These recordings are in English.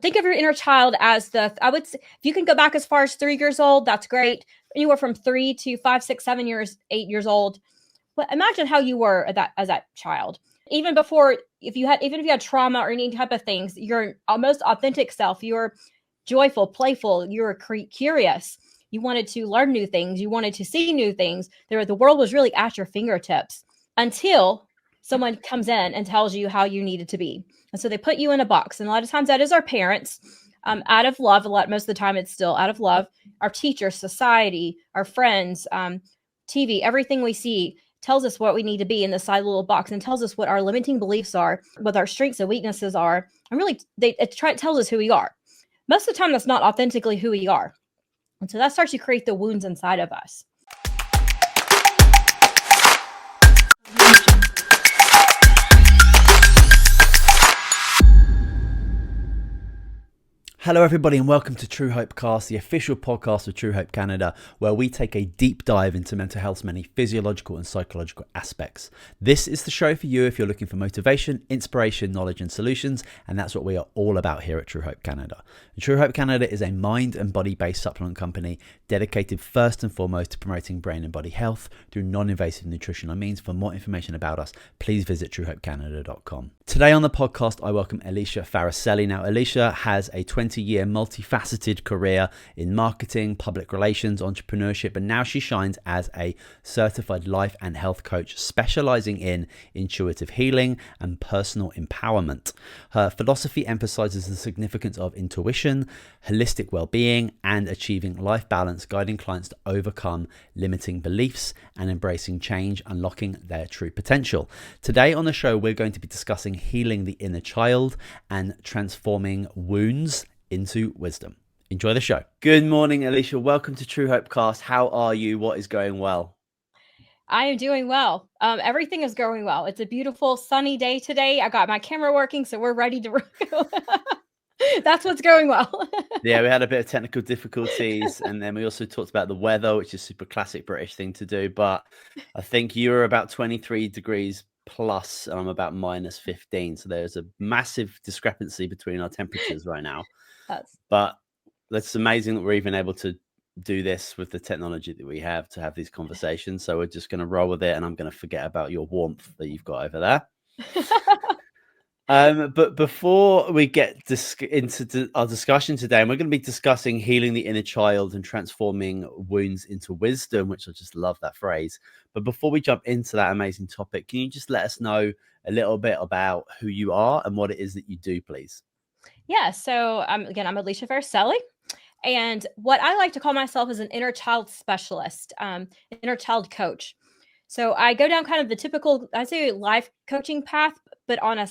think of your inner child as if you can go back as far as 3 years old, that's great. Anywhere from 3 to 5, 6, 7 years, 8 years old. But imagine how you were as that child. Even before, even if you had trauma or any type of things, your most authentic self, you're joyful, playful, you're curious. You wanted to learn new things. You wanted to see new things. The world was really at your fingertips until someone comes in and tells you how you needed to be. And so they put you in a box. And a lot of times that is our parents, out of love. Most of the time it's still out of love. Our teachers, society, our friends, TV, everything we see tells us what we need to be in this side little box and tells us what our limiting beliefs are, what our strengths and weaknesses are. And really, it tells us who we are. Most of the time, that's not authentically who we are. And so that starts to create the wounds inside of us. Hello everybody and welcome to Truehope Cast, the official podcast of Truehope Canada, where we take a deep dive into mental health's many physiological and psychological aspects. This is the show for you if you're looking for motivation, inspiration, knowledge and solutions, and that's what we are all about here at Truehope Canada. Truehope Canada is a mind and body based supplement company dedicated first and foremost to promoting brain and body health through non-invasive nutritional means. For more information about us, please visit truehopecanada.com. Today on the podcast, I welcome Alicia Farricielli. Now, Alicia has a 20-year multifaceted career in marketing, public relations, entrepreneurship, and now she shines as a certified life and health coach specializing in intuitive healing and personal empowerment. Her philosophy emphasizes the significance of intuition, holistic well-being, and achieving life balance, guiding clients to overcome limiting beliefs and embracing change, unlocking their true potential. Today on the show, we're going to be discussing healing the inner child and transforming wounds into wisdom. Enjoy the show. Good morning, Alicia. Welcome to Truehope Cast. How are you? What is going well? I am doing well. Everything is going well. It's a beautiful sunny day today. I got my camera working, so we're ready to go. That's what's going well. Yeah, we had a bit of technical difficulties, and then we also talked about the weather, which is super classic British thing to do. But I think you were about 23 degrees plus, and I'm about minus 15. So there's a massive discrepancy between our temperatures right now. But that's amazing that we're even able to do this with the technology that we have to have these conversations. So we're just going to roll with it, and I'm going to forget about your warmth that you've got over there. But before we get into our discussion today, and we're going to be discussing healing the inner child and transforming wounds into wisdom, which I just love that phrase. But before we jump into that amazing topic, can you just let us know a little bit about who you are and what it is that you do, please? Yeah. So I'm Alicia Farricielli. And what I like to call myself is an inner child specialist, inner child coach. So I go down kind of the typical, I'd say, life coaching path, but on a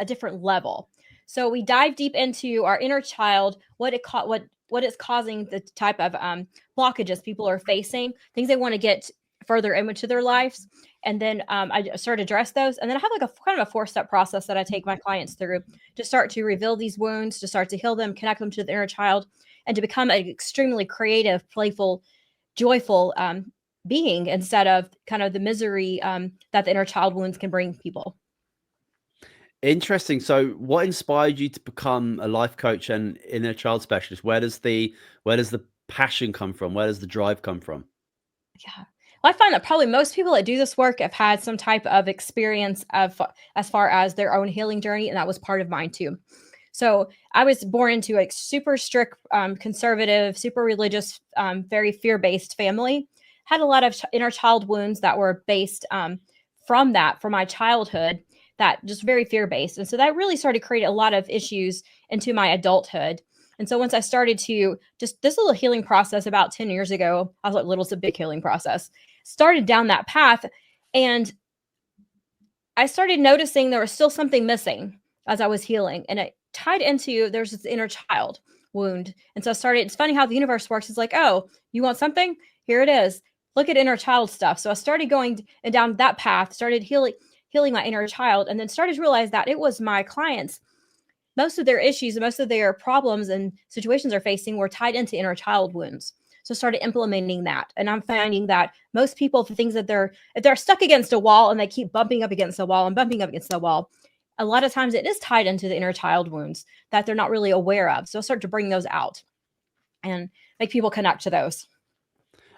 different level. So we dive deep into our inner child, what is causing the type of blockages people are facing, things they want to get further into their lives. And then I start to address those. And then I have like a kind of a 4-step process that I take my clients through to start to reveal these wounds, to start to heal them, connect them to the inner child, and to become an extremely creative, playful, joyful being instead of kind of the misery that the inner child wounds can bring people. Interesting. So what inspired you to become a life coach and inner child specialist? Where does the passion come from? Where does the drive come from? Yeah. Well, I find that probably most people that do this work have had some type of experience as far as their own healing journey, and that was part of mine too. So I was born into a super strict, conservative, super religious, very fear-based family. Had a lot of inner child wounds that were based from my childhood, that just very fear-based. And so that really started to create a lot of issues into my adulthood. And so once I started to just this little healing process about 10 years ago, I was like, little, it's a big healing process, started down that path. And I started noticing there was still something missing as I was healing. And it tied into, there's this inner child wound. And so it's funny how the universe works. It's like, oh, you want something? Here it is. Look at inner child stuff. So I started going down that path, started healing my inner child, and then started to realize that it was my clients. Most of their issues and most of their problems and situations they're facing were tied into inner child wounds. So started implementing that. And I'm finding that most people, for things that if they're stuck against a wall and they keep bumping up against the wall and bumping up against the wall, a lot of times it is tied into the inner child wounds that they're not really aware of. So start to bring those out and make people connect to those.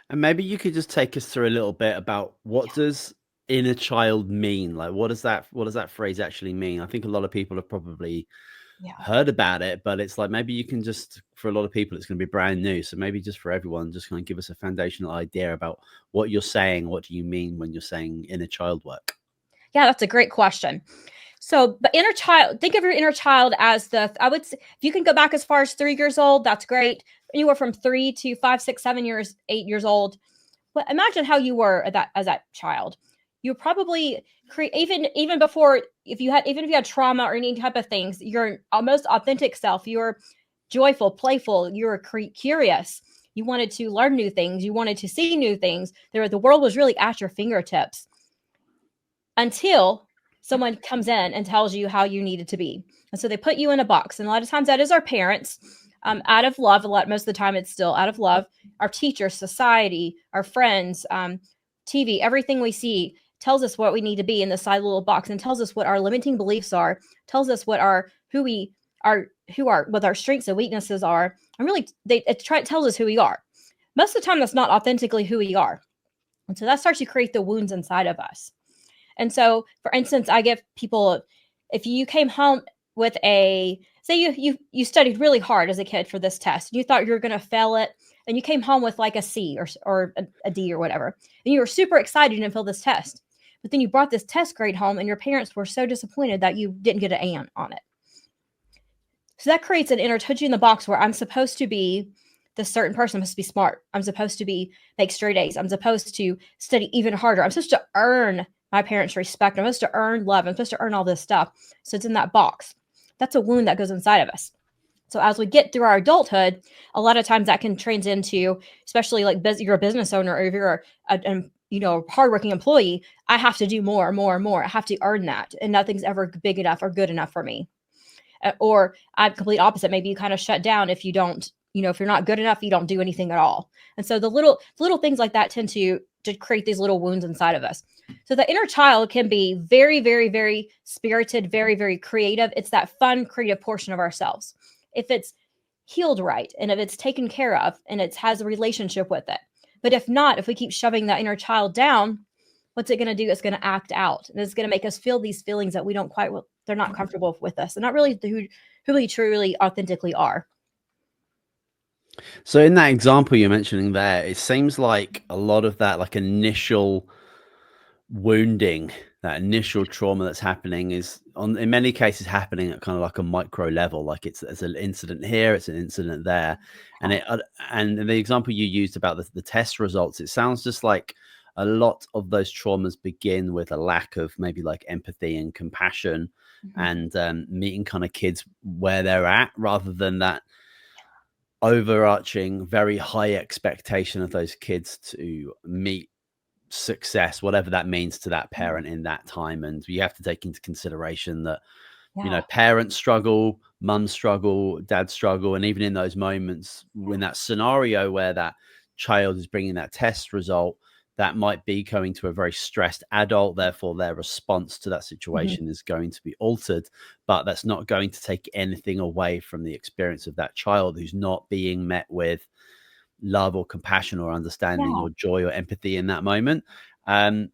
And maybe you could just take us through a little bit about what does inner child mean? Like what does that phrase actually mean? I think a lot of people have probably Yeah. heard about it, but it's like maybe you can just for a lot of people it's going to be brand new. So maybe just for everyone, just kind of give us a foundational idea about what you're saying. What do you mean when you're saying inner child work? Yeah, that's a great question. So, but inner child, think of your inner child as I would say, if you can go back as far as 3 years old, that's great. Anywhere from 3 to 5, 6, 7 years, 8 years old. But imagine how you were as that child. You probably create even before even if you had trauma or any type of things, your most authentic self. You're joyful, playful. You're curious. You wanted to learn new things. You wanted to see new things. The world was really at your fingertips until someone comes in and tells you how you needed to be. And so they put you in a box. And a lot of times that is our parents, out of love. Most of the time it's still out of love. Our teachers, society, our friends, TV, everything we see tells us what we need to be in this side little box and tells us what our limiting beliefs are, tells us what what our strengths and weaknesses are. And really it tells us who we are. Most of the time that's not authentically who we are. And so that starts to create the wounds inside of us. And so, for instance, I give people, if you came home with say you studied really hard as a kid for this test, and you thought you were going to fail it, and you came home with like a C or a D or whatever, and you were super excited to fail this test, but then you brought this test grade home, and your parents were so disappointed that you didn't get an A on it. So that creates an inner touchy in the box where I'm supposed to be this certain person. I'm supposed to be smart. I'm supposed to make straight A's. I'm supposed to study even harder. I'm supposed to earn my parents' respect. I'm supposed to earn love. I'm supposed to earn all this stuff. So it's in that box. That's a wound that goes inside of us. So as we get through our adulthood, a lot of times that can trans into, especially like you're a business owner or if you're a hardworking employee, I have to do more, more, more. I have to earn that, and nothing's ever big enough or good enough for me. Or I'm complete opposite. Maybe you kind of shut down if you don't, if you're not good enough, you don't do anything at all. And so the little things like that tend to create these little wounds inside of us. So the inner child can be very, very, very spirited, very, very creative. It's that fun, creative portion of ourselves. If it's healed right, and if it's taken care of, and it has a relationship with it. But if not, if we keep shoving that inner child down, what's it going to do? It's going to act out, and it's going to make us feel these feelings that we don't quite, they're not comfortable with us. They're not really who we truly authentically are. So in that example you're mentioning there, it seems like a lot of that like initial wounding, that initial trauma that's happening is in many cases happening at kind of like a micro level. Like it's an incident here, it's an incident there. And and the example you used about the test results, it sounds just like a lot of those traumas begin with a lack of maybe like empathy and compassion and meeting kind of kids where they're at rather than that overarching very high expectation of those kids to meet success, whatever that means to that parent in that time. And you have to take into consideration that parents struggle, mums struggle, dads struggle, and even in those moments when that scenario where that child is bringing that test result, that might be going to a very stressed adult, therefore their response to that situation is going to be altered, but that's not going to take anything away from the experience of that child who's not being met with love or compassion or understanding or joy or empathy in that moment.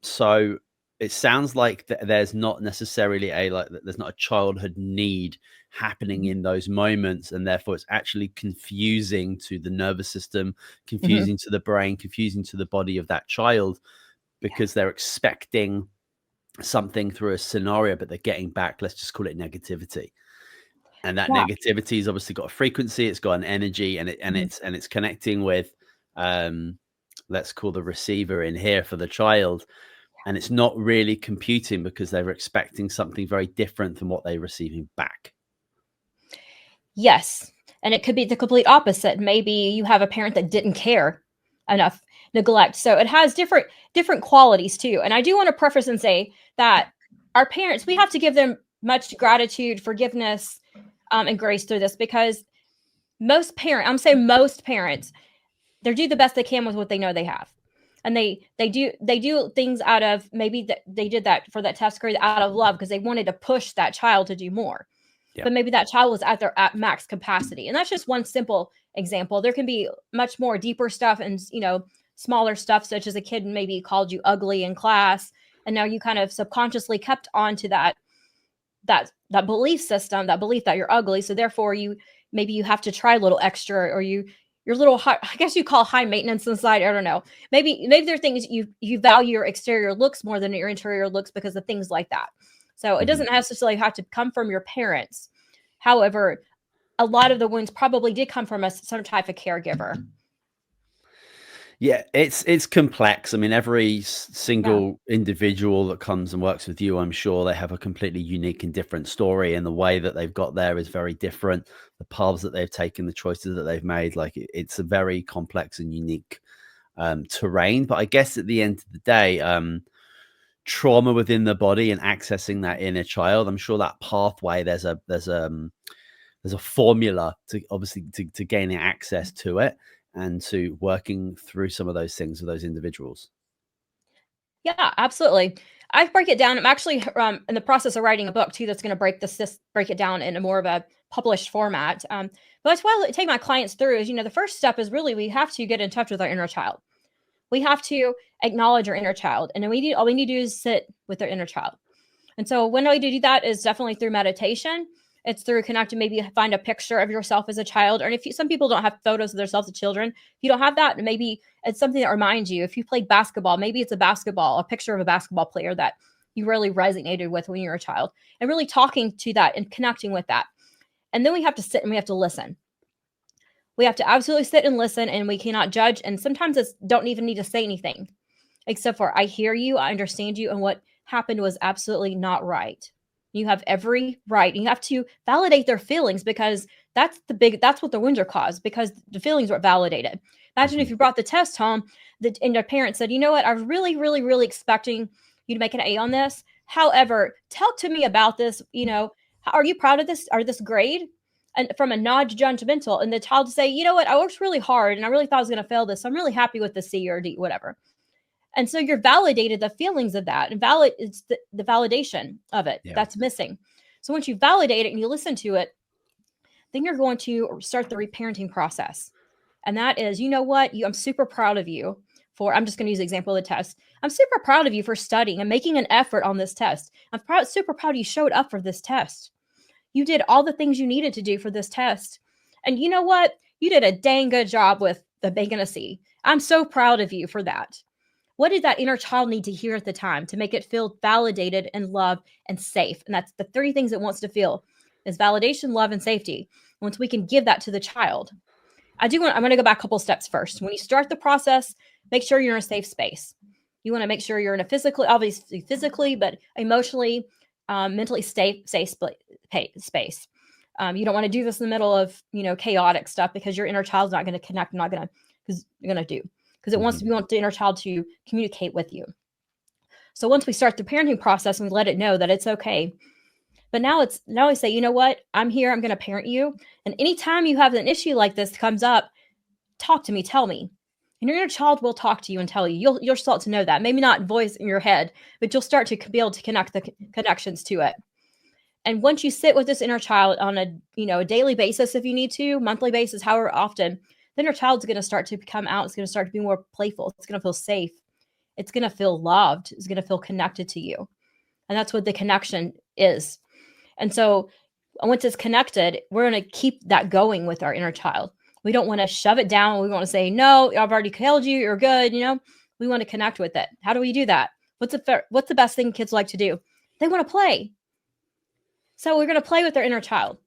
So it sounds like there's not necessarily there's not a childhood need happening in those moments, and therefore it's actually confusing to the nervous system, confusing to the brain, confusing to the body of that child, because they're expecting something through a scenario, but they're getting back, let's just call it negativity. And that negativity has obviously got a frequency, it's got an energy, and it's connecting with let's call the receiver in here for the child. And it's not really computing because they were expecting something very different than what they're receiving back. Yes. And it could be the complete opposite. Maybe you have a parent that didn't care enough, neglect. So it has different qualities too. And I do want to preface and say that our parents, we have to give them much gratitude, forgiveness, and grace through this, because most parents, they do the best they can with what they know they have. And they do things out of, maybe that they did that for that test grade out of love because they wanted to push that child to do more. Yeah. But maybe that child was at max capacity. And that's just one simple example. There can be much more deeper stuff and, smaller stuff, such as a kid maybe called you ugly in class, and now you kind of subconsciously kept on to that belief system, that belief that you're ugly. So therefore you have to try a little extra, or you're a little high, I guess you call high maintenance inside. I don't know. Maybe there are things you value your exterior looks more than your interior looks because of things like that. So it doesn't necessarily have to come from your parents. However, a lot of the wounds probably did come from some type of caregiver. Yeah, it's complex. I mean, every single individual that comes and works with you, I'm sure they have a completely unique and different story, and the way that they've got there is very different. The paths that they've taken, the choices that they've made, like it's a very complex and unique terrain. But I guess at the end of the day, trauma within the body and accessing that inner child, I'm sure that pathway, there's a formula to obviously to gaining access to it and to working through some of those things with those individuals. Yeah, absolutely. I break it down. I'm actually in the process of writing a book too that's going to break it down in a more of a published format. But that's why I take my clients through is, the first step is really we have to get in touch with our inner child. We have to acknowledge our inner child, and then all we need to do is sit with our inner child. And so one way to do that is definitely through meditation. It's through connecting, maybe find a picture of yourself as a child. Or some people don't have photos of themselves as children. If you don't have that, maybe it's something that reminds you. If you played basketball, maybe it's a picture of a basketball player that you really resonated with when you were a child, and really talking to that and connecting with that. And then we have to sit and we have to listen. We have to absolutely sit and listen, and we cannot judge. And sometimes it's don't even need to say anything except for, I hear you, I understand you, and what happened was absolutely not right. You have every right. You have to validate their feelings, because that's what the wounds are caused, because the feelings were validated. Imagine if you brought the test home and your parents said, you know what, I was really, really, really expecting you to make an A on this. However, talk to me about this. Are you proud of this or this grade? And from a non-judgmental, and the child to say, you know what, I worked really hard and I really thought I was going to fail this. So I'm really happy with the C or D, whatever. And so you're validated the feelings of that, and it's the validation of it that's missing. So once you validate it and you listen to it, then you're going to start the reparenting process. And that is, you know what, I'm super proud of you for, I'm just going to use the example of the test. I'm super proud of you for studying and making an effort on this test. I'm super proud you showed up for this test. You did all the things you needed to do for this test. And you know what? You did a dang good job with the making a C. I'm so proud of you for that. What did that inner child need to hear at the time to make it feel validated and loved and safe? And that's the 3 things it wants to feel is validation, love, and safety. Once we can give that to the child. I'm going to go back a couple steps first. When you start the process, make sure you're in a safe space. You want to make sure you're in a obviously physically, but emotionally, mentally safe space. You don't want to do this in the middle of, chaotic stuff, because your inner child's not going to connect, because it wants the inner child to communicate with you. So once we start the parenting process and we let it know that it's okay, but now we say, you know what, I'm here, I'm going to parent you. And anytime you have an issue like this comes up, talk to me, tell me. And your inner child will talk to you and tell you. You'll start to know that. Maybe not voice in your head, but you'll start to be able to connect the connections to it. And once you sit with this inner child on a daily basis, if you need to, monthly basis, however often, then your child's going to start to come out. It's going to start to be more playful. It's going to feel safe. It's going to feel loved. It's going to feel connected to you. And that's what the connection is. And so once it's connected, we're going to keep that going with our inner child. We don't want to shove it down. We want to say, no, I've already killed you. You're good. We want to connect with it. How do we do that? What's the best thing kids like to do? They want to play. So we're going to play with their inner child.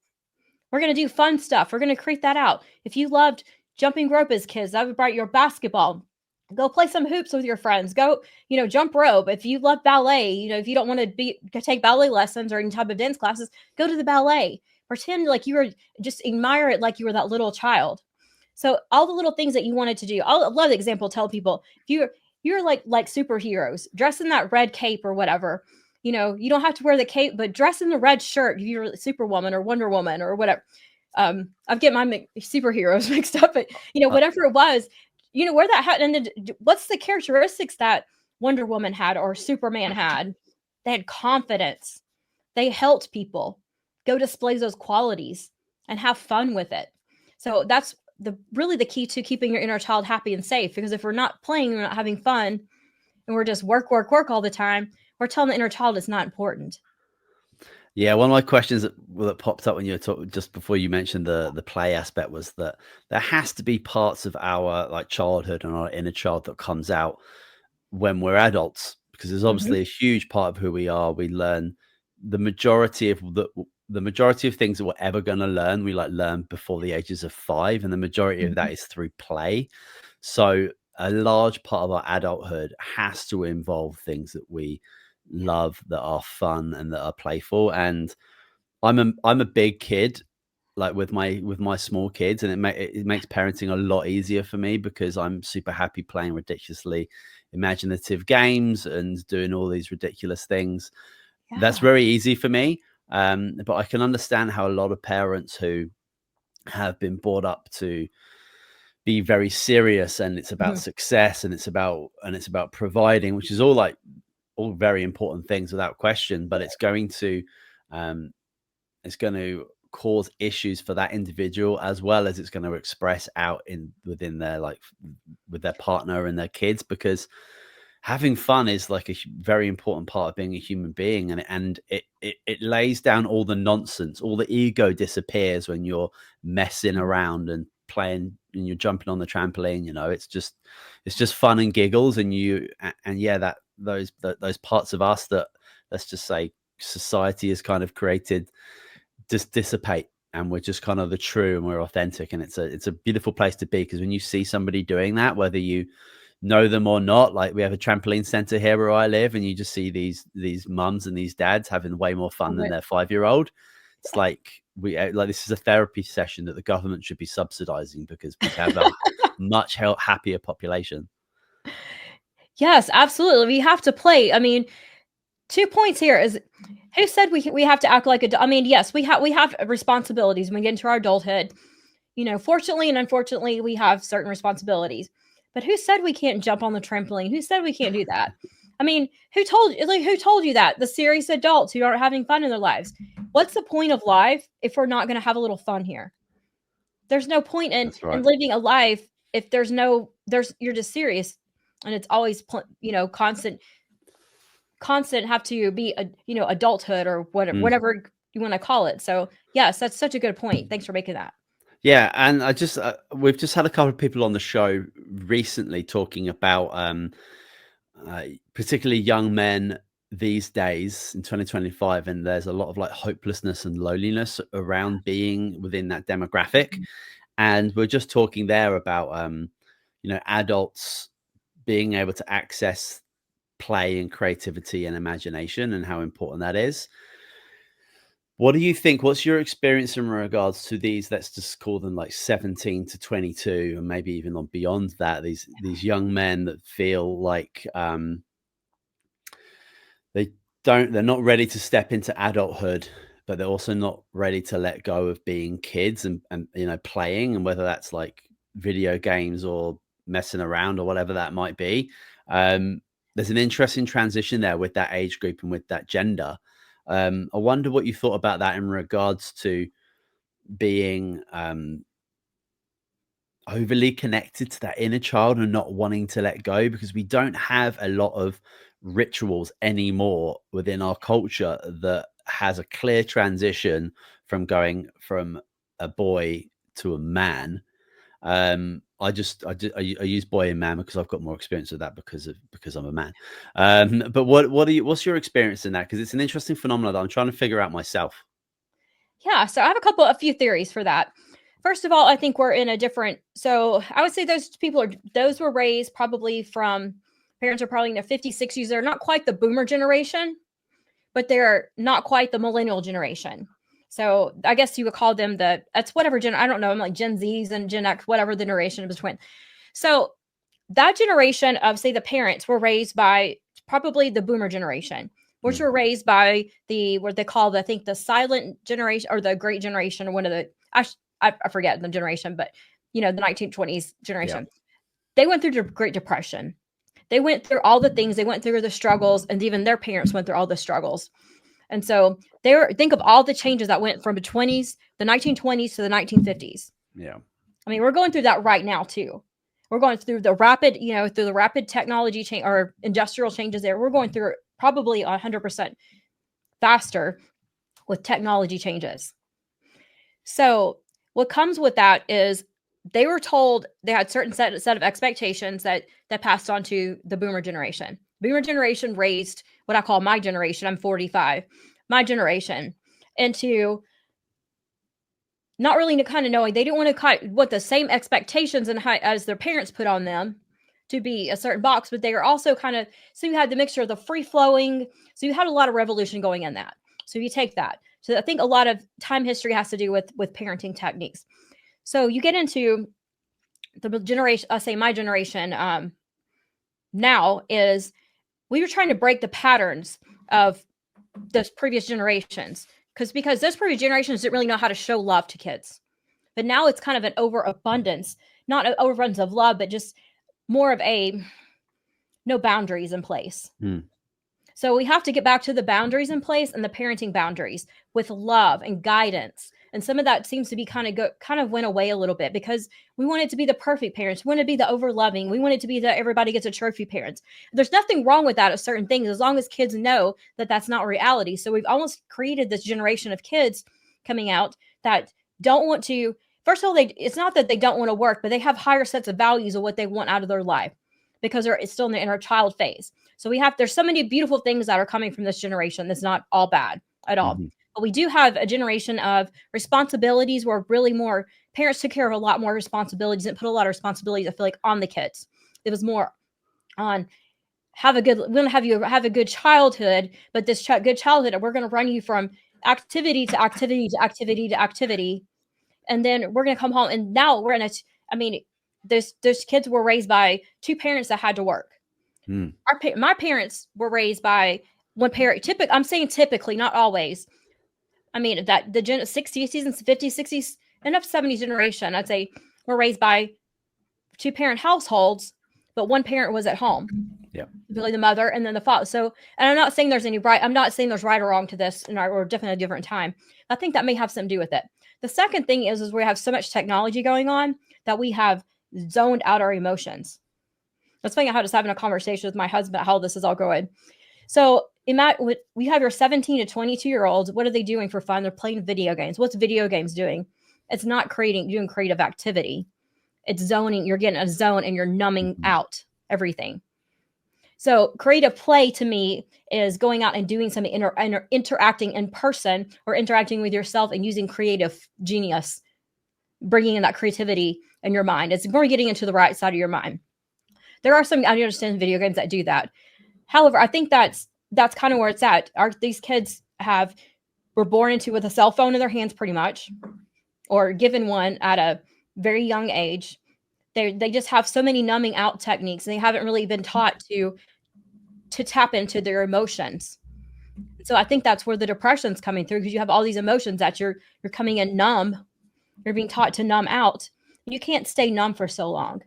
We're going to do fun stuff. We're going to create that out. If you loved jumping rope as kids, that would bring your basketball. Go play some hoops with your friends. Go, jump rope. If you love ballet, if you don't want to take ballet lessons or any type of dance classes, go to the ballet. Pretend like you were, just admire it like you were that little child. So all the little things that you wanted to do. I love the example. Tell people, if you're like superheroes, dress in that red cape or whatever. You don't have to wear the cape, but dress in the red shirt. If you're Superwoman or Wonder Woman or whatever. I'm getting my superheroes mixed up, but whatever it was, where that happened. What's the characteristics that Wonder Woman had or Superman had? They had confidence. They helped people. Go display those qualities and have fun with it. So that's really the key to keeping your inner child happy and safe. Because if we're not playing, we're not having fun, and we're just work, work, work all the time, we're telling the inner child it's not important. Yeah, one of my questions that popped up when you were talking just before you mentioned the play aspect was that there has to be parts of our like childhood and our inner child that comes out when we're adults, because there's Mm-hmm. obviously a huge part of who we are. We learn the majority of the majority of things that we're ever going to learn. We like learn before the ages of 5, and the majority of Mm-hmm. that is through play. So a large part of our adulthood has to involve things that we love, that are fun and that are playful. And I'm a big kid, like with my small kids, and it makes parenting a lot easier for me because I'm super happy playing ridiculously imaginative games and doing all these ridiculous things. That's Yeah. very easy for me. But I can understand how a lot of parents who have been brought up to be very serious, and it's about Mm-hmm. success, and it's about providing, which is all like all very important things without question, but um, it's going to cause issues for that individual, as well as it's going to express out within their like with their partner and their kids, because having fun is like a very important part of being a human being, and it lays down all the nonsense. All the ego disappears when you're messing around and playing and you're jumping on the trampoline. It's just fun and giggles, and yeah, that those parts of us that, let's just say, society has kind of created just dissipate, and we're just kind of the true and we're authentic, and it's a beautiful place to be, because when you see somebody doing that, whether you know them or not, like we have a trampoline center here where I live, and you just see these mums and these dads having way more fun than their 5-year-old. It's like this is a therapy session that the government should be subsidizing, because we'd have a much happier population. Yes, absolutely. We have to play. I mean, 2 points here is who said we have to act like I mean, yes, we have responsibilities when we get into our adulthood. Fortunately and unfortunately, we have certain responsibilities. But who said we can't jump on the trampoline? Who said we can't do that? I mean, who told you that? The serious adults who aren't having fun in their lives. What's the point of life if we're not going to have a little fun here? There's no point in That's right. living a life if you're just serious, and it's always constant have to be a adulthood or Mm. whatever you want to call it. So yes, that's such a good point. Thanks for making that. Yeah, and we've just had a couple of people on the show recently talking about particularly young men these days in 2025, and there's a lot of like hopelessness and loneliness around being within that demographic. And we're just talking there about adults being able to access play and creativity and imagination, and how important that is. What do you think? What's your experience in regards to these? Let's just call them like 17 to 22, and maybe even on beyond that. These young men that feel like they they're not ready to step into adulthood, but they're also not ready to let go of being kids and playing, and whether that's like video games or messing around or whatever that might be. Um, there's an interesting transition there with that age group and with that gender. I wonder what you thought about that in regards to being overly connected to that inner child and not wanting to let go, because we don't have a lot of rituals anymore within our culture that has a clear transition from going from a boy to a man. I use boy and man because I've got more experience with that because I'm a man. But what's your experience in that? Because it's an interesting phenomenon that I'm trying to figure out myself. Yeah, so I have a few theories for that. First of all, I think we're in a different. So I would say those were raised probably from parents are probably in the 50s, 60s. They're not quite the boomer generation, but they're not quite the millennial generation. So I guess you would call them that's whatever I don't know. I'm like Gen Zs and Gen X, whatever the generation between. So that generation of, say, the parents were raised by probably the boomer generation, which Mm. were raised by what they call I think the silent generation or the great generation, or one of the I forget the generation, but the 1920s Yeah. generation. they went through the Great Depression. They went through all the things, they went through the struggles, and even their parents went through all the struggles. And so think of all the changes that went from the 1920s to the 1950s. Yeah. I mean, we're going through that right now too. We're going through the rapid technology change or industrial changes there. We're going through it probably 100% faster with technology changes. So what comes with that is they were told they had certain set of expectations that passed on to the boomer generation. Boomer generation raised what I call my generation. I'm 45. My generation into not really kind of knowing they didn't want to what the same expectations and as their parents put on them to be a certain box, but they were also so you had the mixture of the free flowing. So you had a lot of revolution going in that. So you take that. So I think a lot of time history has to do with parenting techniques. So you get into the generation, I say my generation now is we were trying to break the patterns of those previous generations because those previous generations didn't really know how to show love to kids. But now it's kind of an overabundance, not an overabundance of love, but just more of no boundaries in place. So we have to get back to the boundaries in place and the parenting boundaries with love and guidance. And some of that seems to be kind of went away a little bit because we want it to be the perfect parents. We want it to be the over loving. We want it to be that everybody gets a trophy parents. There's nothing wrong with that of certain things as long as kids know that that's not reality. So we've almost created this generation of kids coming out that don't want to. First of all, it's not that they don't want to work, but they have higher sets of values of what they want out of their life because it's still in the inner child phase. So there's so many beautiful things that are coming from this generation. That's not all bad at all. Mm-hmm. But we do have a generation of responsibilities where really more parents took care of a lot more responsibilities and put a lot of responsibilities, I feel like, on the kids. It was more on we want to have you have a good childhood, but this good childhood, we're going to run you from activity to activity to activity to activity. And then we're going to come home. And now we're those kids were raised by two parents that had to work. My parents were raised by one parent. I'm saying typically, not always. I mean, that the 60s and 50s, 60s, and up 70s generation, I'd say, were raised by two parent households, but one parent was at home. Yeah. Really the mother and then the father. So, and I'm not saying there's I'm not saying there's right or wrong to this, and we're definitely a different time. I think that may have something to do with it. The second thing is we have so much technology going on that we have zoned out our emotions. That's funny. I was having a conversation with my husband how this is all going. So we have your 17 to 22-year-olds. What are they doing for fun? They're playing video games. What's video games doing? It's not doing creative activity. It's zoning. You're getting a zone and you're numbing out everything. So creative play to me is going out and doing something, interacting in person or interacting with yourself and using creative genius, bringing in that creativity in your mind. It's more getting into the right side of your mind. There are some, I understand, video games that do that. However, I think that's kind of where it's at. These kids were born into with a cell phone in their hands pretty much, or given one at a very young age. They just have so many numbing out techniques. And they haven't really been taught to tap into their emotions. So I think that's where the depression's coming through, because you have all these emotions that you're coming in numb. You're being taught to numb out. You can't stay numb for so long.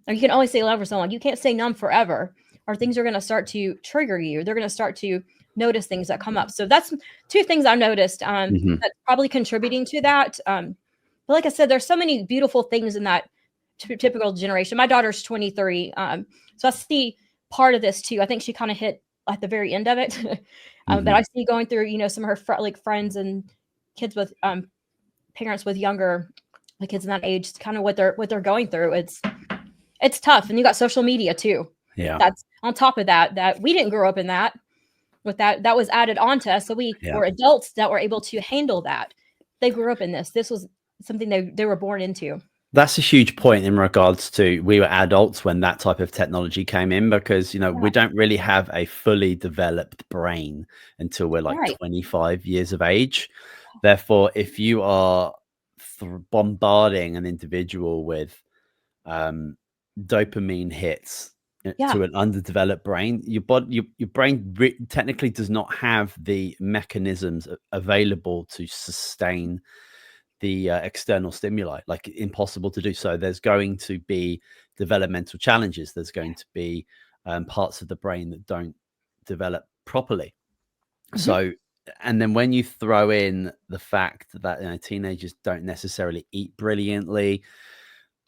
Or you can only stay numb for so long. You can't stay numb forever, or things are going to start to trigger you. They're going to start to notice things that come up. So that's two things I've noticed that's probably contributing to that. But like I said, there's so many beautiful things in that typical generation. My daughter's 23. So I see part of this too. I think she kind of hit at the very end of it. But I see going through, some of her friends and kids with parents with younger kids in that age, kind of what they're going through. It's tough. And you got social media too. Yeah. That's on top of that we didn't grow up in that. With that was added onto us. So we were adults that were able to handle that. They grew up in this. This was something they were born into. That's a huge point in regards to we were adults when that type of technology came in, because, we don't really have a fully developed brain until we're 25 years of age. Therefore, if you are bombarding an individual with dopamine hits to an underdeveloped brain, your brain technically does not have the mechanisms available to sustain external stimuli, like impossible to do. So there's going to be developmental challenges. There's going to be parts of the brain that don't develop properly. Mhm. So, and then when you throw in the fact that teenagers don't necessarily eat brilliantly,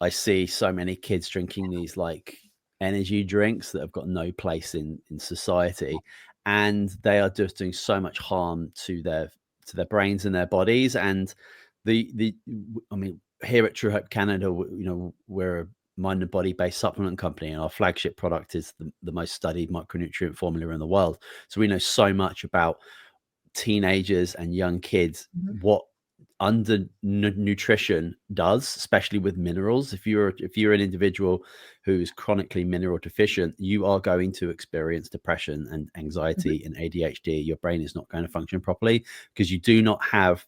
I see so many kids drinking these like energy drinks that have got no place in society, and they are just doing so much harm to their brains and their bodies. And I mean, here at Truehope Canada, we're a mind and body based supplement company, and our flagship product is the most studied micronutrient formula in the world. So we know so much about teenagers and young kids, Mhm. what under nutrition does, especially with minerals. If you're an individual who's chronically mineral deficient, you are going to experience depression and anxiety and ADHD. Your brain is not going to function properly because you do not have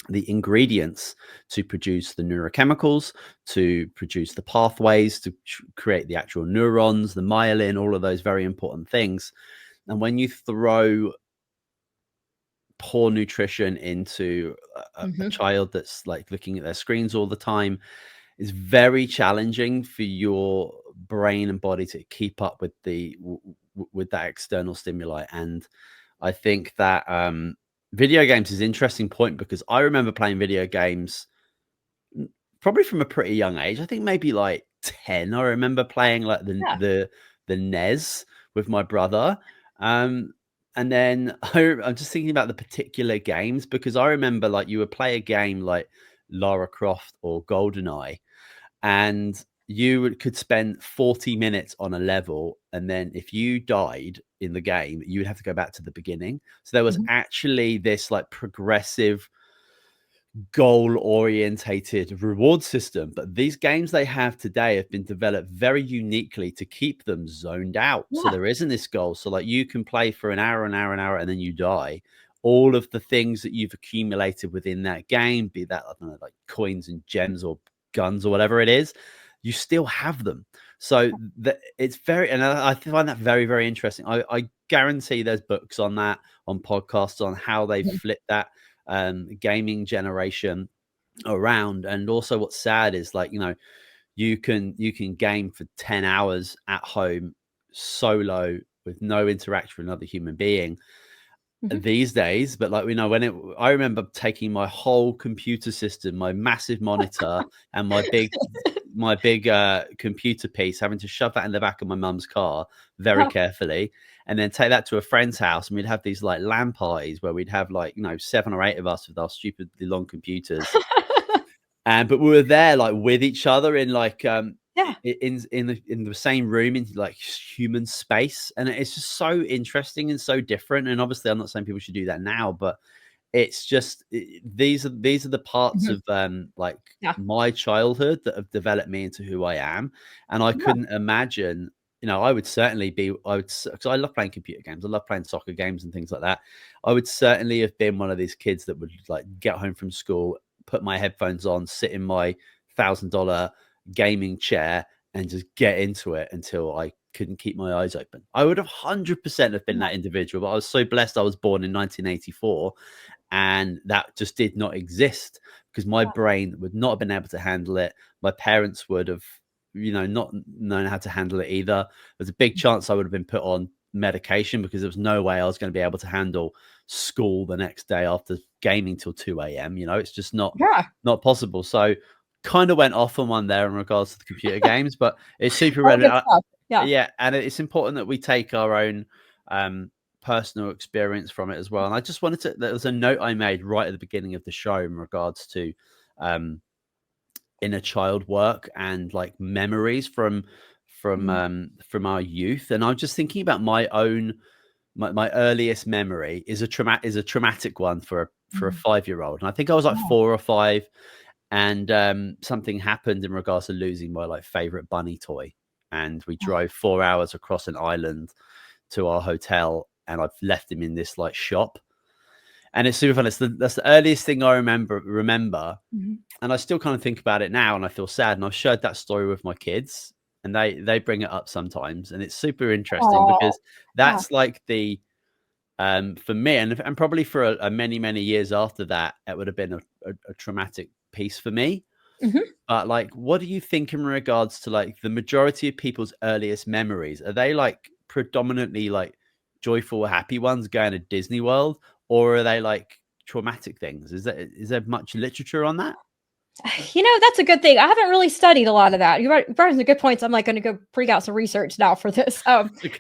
the ingredients to produce the neurochemicals, to produce the pathways, to create the actual neurons, the myelin, all of those very important things. And when you throw poor nutrition into a Mhm. child that's like looking at their screens all the time, is very challenging for your brain and body to keep up with with that external stimuli. And I think that video games is an interesting point, because I remember playing video games probably from a pretty young age. I think maybe like 10. I remember playing like Yeah. the NES with my brother. Um, and then I'm just thinking about the particular games, because I remember like you would play a game like Lara Croft or GoldenEye, and could spend 40 minutes on a level, and then if you died in the game, you would have to go back to the beginning. So there was Mhm. actually this like progressive goal orientated reward system. But these games they have today have been developed very uniquely to keep them zoned out. So Yeah. there isn't this goal. So like you can play for an hour, an hour, an hour, and then you die. All of the things that you've accumulated within that game, be that, I don't know, like coins and gems or guns or whatever it is, you still have them. So it's very, and I find that very, very interesting. I guarantee there's books on that, on podcasts on how they Mhm. flip that gaming generation around. And also what's sad is like, you can game for 10 hours at home solo with no interaction with another human being Mhm. these days. But like, I remember taking my whole computer system, my massive monitor and my big computer piece, having to shove that in the back of my mum's car very Oh. carefully, and then take that to a friend's house, and we'd have these like LAN parties where we'd have like 7 or 8 of us with our stupidly long computers. And but we were there like with each other in like Yeah. in the same room, in like human space. And it's just so interesting and so different. And obviously I'm not saying people should do that now, but it's just these are the parts Mhm. of like Yeah. my childhood that have developed me into who I am. And I Yeah. couldn't imagine, I would certainly be, because I love playing computer games, I love playing soccer games and things like that. I would certainly have been one of these kids that would like get home from school, put my headphones on, sit in my $1,000 gaming chair, and just get into it until I couldn't keep my eyes open. I would have 100% have been Yeah. that individual, but I was so blessed I was born in 1984, and that just did not exist, because my brain would not have been able to handle it. My parents would have, not known how to handle it either. There's a big chance I would have been put on medication, because there was no way I was going to be able to handle school the next day after gaming till 2 a.m. It's just Yeah. not possible. So kind of went off on one there in regards to the computer games, but it's super All good relevant. stuff. Yeah. Yeah, and it's important that we take our own personal experience from it as well. And I just wanted to, there was a note I made right at the beginning of the show in regards to um, inner child work and like memories Mhm. from our youth. And I'm just thinking about my own, my earliest memory is a traumatic one for a Mhm. 5-year-old. And I think I was like Oh. 4 or 5, and something happened in regards to losing my like favorite bunny toy. And we drove 4 hours across an island to our hotel, and I've left him in this like shop. And it's super fun. That's the earliest thing I remember. Mhm. And I still kind of think about it now, and I feel sad. And I've shared that story with my kids, and they bring it up sometimes, and it's super interesting Aw. because Yeah. that's like the For me, and probably for a many, many years after that, it would have been a traumatic piece for me. Mhm. But like, what do you think in regards to like the majority of people's earliest memories? Are they like predominantly like joyful, happy ones going to Disney World, or are they like traumatic things? Is there much literature on that? That's a good thing. I haven't really studied a lot of that. You brought some good points. I'm like going to go bring out some research now for this. Okay.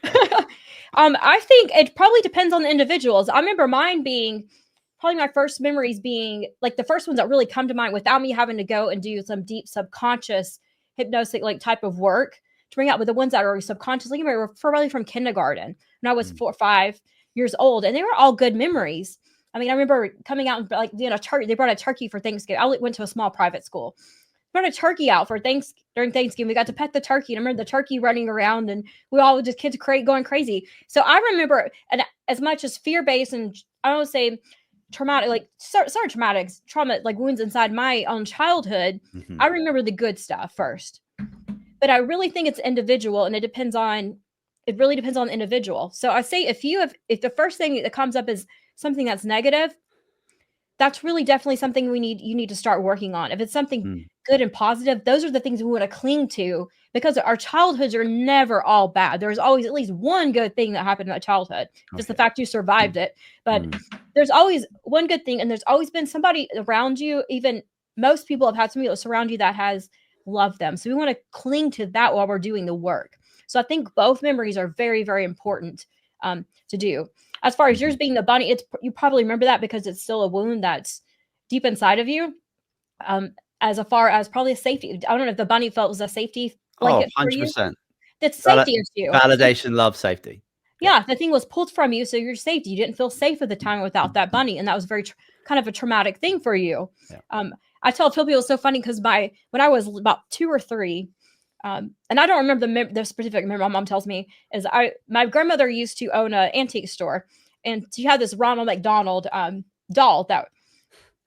I think it probably depends on the individuals. I remember mine being probably my first memories being like the first ones that really come to mind without me having to go and do some deep subconscious hypnosis like type of work to bring out, but the ones that are subconsciously were probably from kindergarten when I was Mm. 4 or 5 years old, and they were all good memories. I mean, I remember coming out and like turkey. They brought a turkey for Thanksgiving. I went to a small private school. Brought a turkey out for during Thanksgiving. We got to pet the turkey, and I remember the turkey running around, and we all just kids going crazy. So I remember, and as much as fear based and I don't say traumatic, like sort of traumatic trauma, like wounds inside my own childhood. Hmm. I remember the good stuff first, but I really think it's individual, and it really depends on the individual. So I say if the first thing that comes up is something that's negative, that's really definitely something you need to start working on. If it's something Mm. good and positive, those are the things we want to cling to because our childhoods are never all bad. There's always at least one good thing that happened in that childhood, just the Okay. fact you survived it. But Mm. there's always one good thing, and there's always been somebody around you. Even most people have had somebody that surround you that has loved them. So we want to cling to that while we're doing the work. So I think both memories are very, very important to do. As far as yours Mhm. being the bunny, you probably remember that because it's still a wound that's deep inside of you. As far as probably a safety, I don't know if the bunny felt was a safety Oh, blanket for you. 100%. That's a Val- safety issue. Validation, love, safety. Yeah. Yeah, the thing was pulled from you, so you're safe. You didn't feel safe at the time without that bunny, and that was very kind of a traumatic thing for you. Yeah. I tell people it's so funny because when I was about 2 or 3, and I don't remember the specific memory. My mom tells me is my grandmother used to own an antique store, and she had this Ronald McDonald doll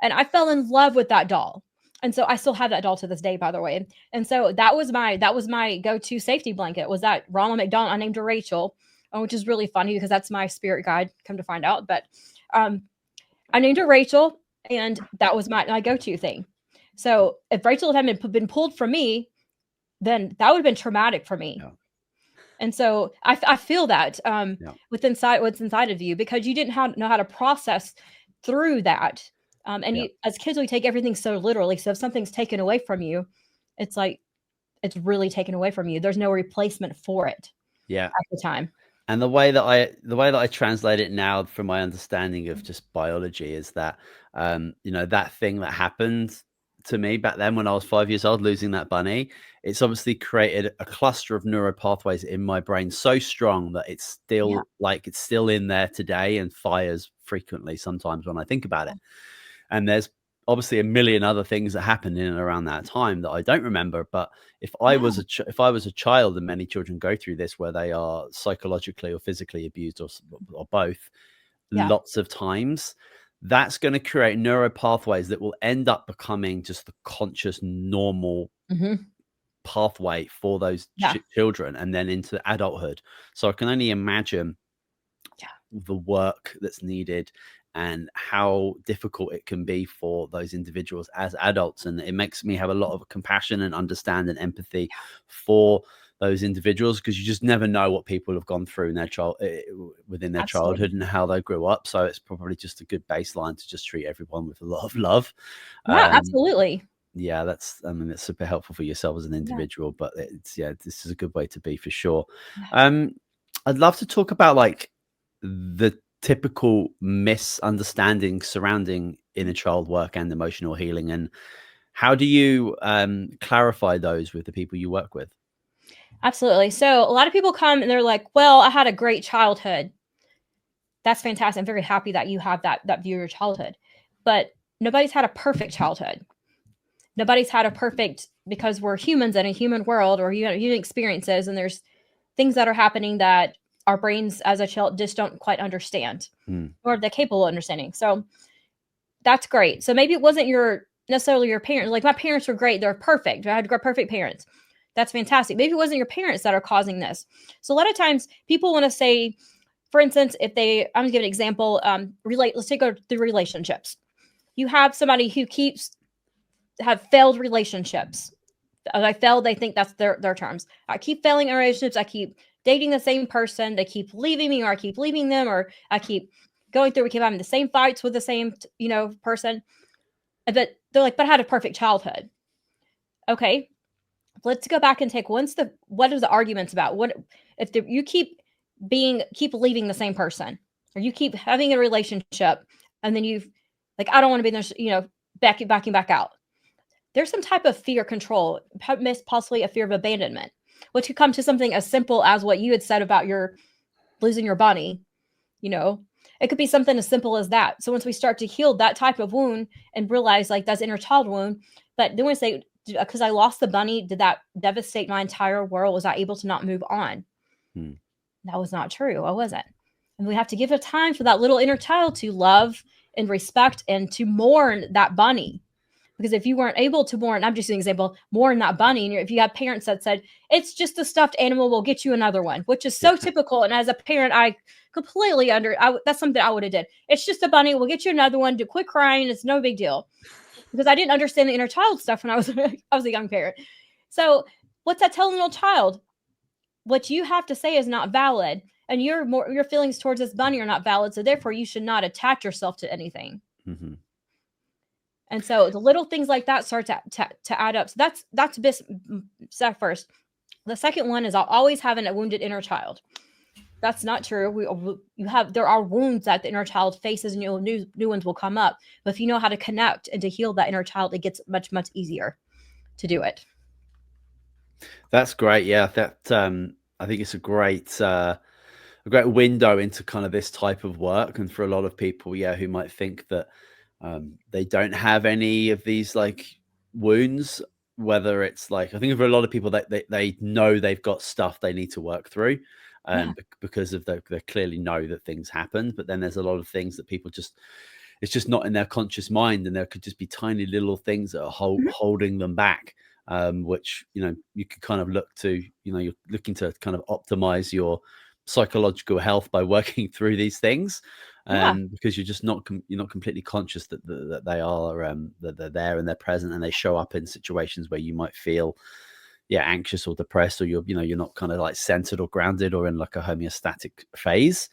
and I fell in love with that doll. And so I still have that doll to this day, by the way. And so that was my go-to safety blanket was that Ronald McDonald. I named her Rachel, which is really funny because that's my spirit guide, come to find out. But um, I named her Rachel, and that was my go-to thing. So if Rachel hadn't been pulled from me, then that would have been traumatic for me. Yeah. And so I feel that Yeah. what's inside of you because you didn't know how to process through that. And Yeah. as kids, we take everything so literally. So if something's taken away from you, it's like it's really taken away from you. There's no replacement for it Yeah. at the time. And the way that I translate it now from my understanding of just biology is that that thing that happened to me back then when I was 5 years old, losing that bunny, it's obviously created a cluster of neural pathways in my brain so strong that Yeah. it's still in there today and fires frequently sometimes when I think about it. And there's obviously a million other things that happened in and around that time that I don't remember. But if I Yeah. was if I was a child, and many children go through this, where they are psychologically or physically abused, or both, Yeah. lots of times, that's going to create neuro pathways that will end up becoming just the conscious, normal Hmm. pathway for those Yeah. children, and then into adulthood. So I can only imagine Yeah. the work that's needed and how difficult it can be for those individuals as adults. And it makes me have a lot of compassion and understand and empathy for those individuals, because you just never know what people have gone through in their within their Absolutely. childhood and how they grew up. So it's probably just a good baseline to just treat everyone with a lot of love. Yeah. um Absolutely. yeah, that's super helpful for yourself as an Yeah. individual, but this is a good way to be for sure. Yeah. um I'd love to talk about like the typical misunderstandings surrounding inner child work and emotional healing, and how do you clarify those with the people you work with? Absolutely. So a lot of people come and they're like, "Well, I had a great childhood." That's fantastic. I'm very happy that you have that view of your childhood. But nobody's had a perfect childhood. Nobody's had a perfect because we're humans in a human world or human experiences, and there's things that are happening that our brains as a child just don't quite understand Mm. or they're capable of understanding. So that's great. So maybe it wasn't necessarily your parents. Like my parents were great. They're perfect. I had perfect parents. That's fantastic. Maybe it wasn't your parents that are causing this. So a lot of times people want to say For instance, if they, I'm going to give an example, let's take the relationships. You have somebody who have failed relationships. I failed, they think that's their terms. I keep failing in relationships. I keep dating the same person. They keep leaving me, or I keep leaving them, or I keep we keep having the same fights with the same, person. But they're like, but I had a perfect childhood. Okay, let's go back and take what are the arguments about? What if you keep leaving the same person, or you keep having a relationship, and then I don't want to be there, backing back out. There's some type of fear control, possibly a fear of abandonment, which could come to something as simple as what you had said about your losing your bunny. It could be something as simple as that. So once we start to heal that type of wound and realize that's inner child wound, but then we say, because I lost the bunny, did that devastate my entire world? Was I able to not move on? That was not true. I wasn't. And we have to give it time for that little inner child to love and respect and to mourn that bunny. Because if you weren't able to mourn, I'm just an example, mourn that bunny, and if you have parents that said, it's just a stuffed animal, we'll get you another one, which is so typical. And as a parent, I completely that's something I would have did. It's just a bunny, we'll get you another one, quit crying, it's no big deal. Because I didn't understand the inner child stuff when I was a young parent. So what's that telling a little child? What you have to say is not valid, and your feelings towards this bunny are not valid, so therefore you should not attach yourself to anything. Mm-hmm. And so the little things like that start to add up. So that's first. The second one is always having a wounded inner child. That's not true. There are wounds that the inner child faces, and new ones will come up. But if you know how to connect and to heal that inner child, it gets much, much easier to do it. That's great. Yeah, I think it's a great window into kind of this type of work. And for a lot of people, who might think that they don't have any of these wounds, whether it's I think for a lot of people that they know they've got stuff they need to work through, because of they clearly know that things happen. But then there's a lot of things that people it's just not in their conscious mind, and there could just be tiny little things that are holding them back, which you could kind of look to. You're looking to kind of optimize your psychological health by working through these things. Because you're just not completely conscious that they are that they're there and they're present, and they show up in situations where you might feel anxious or depressed, or you're not kind of centered or grounded or in a homeostatic phase.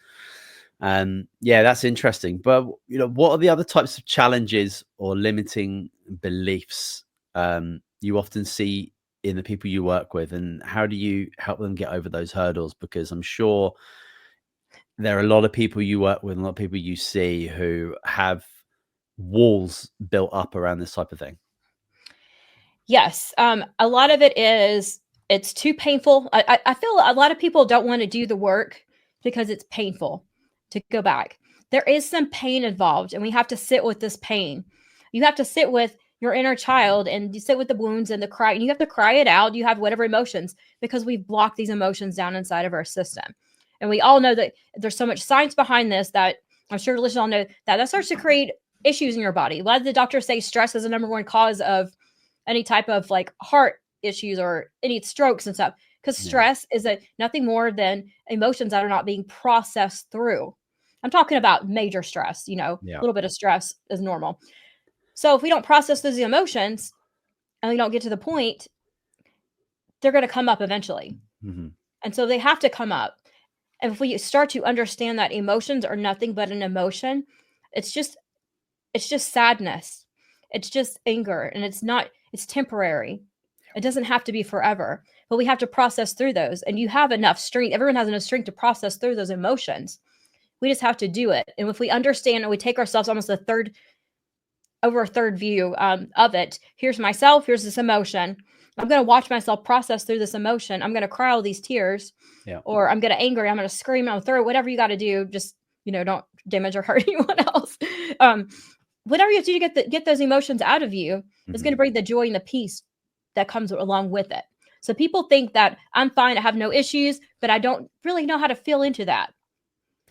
That's interesting. But what are the other types of challenges or limiting beliefs you often see in the people you work with, and how do you help them get over those hurdles? Because I'm sure there are a lot of people you work with, and a lot of people you see who have walls built up around this type of thing. Yes. A lot of it is, it's too painful. I feel a lot of people don't want to do the work because it's painful to go back. There is some pain involved, and we have to sit with this pain. You have to sit with your inner child, and you sit with the wounds and the cry, and you have to cry it out. You have whatever emotions, because we've blocked these emotions down inside of our system. And we all know that there's so much science behind this that I'm sure listeners all know that starts to create issues in your body. Why do the doctors say stress is the number one cause of any type of heart issues or any strokes and stuff? Because stress is nothing more than emotions that are not being processed through. I'm talking about major stress, a little bit of stress is normal. So if we don't process those emotions and we don't get to the point, they're going to come up eventually. Mm-hmm. And so they have to come up. And if we start to understand that emotions are nothing but an emotion, it's just sadness. It's just anger. And it's temporary. It doesn't have to be forever, but we have to process through those. And you have enough strength. Everyone has enough strength to process through those emotions. We just have to do it. And if we understand and we take ourselves almost over a third view of it, here's myself, here's this emotion. I'm going to watch myself process through this emotion. I'm going to cry all these tears, or I'm going to angry. I'm going to scream, I'm going to throw, whatever you got to do. Just, don't damage or hurt anyone else. Whatever you have to do to get those emotions out of you is going to bring the joy and the peace that comes along with it. So people think that I'm fine, I have no issues, but I don't really know how to feel into that.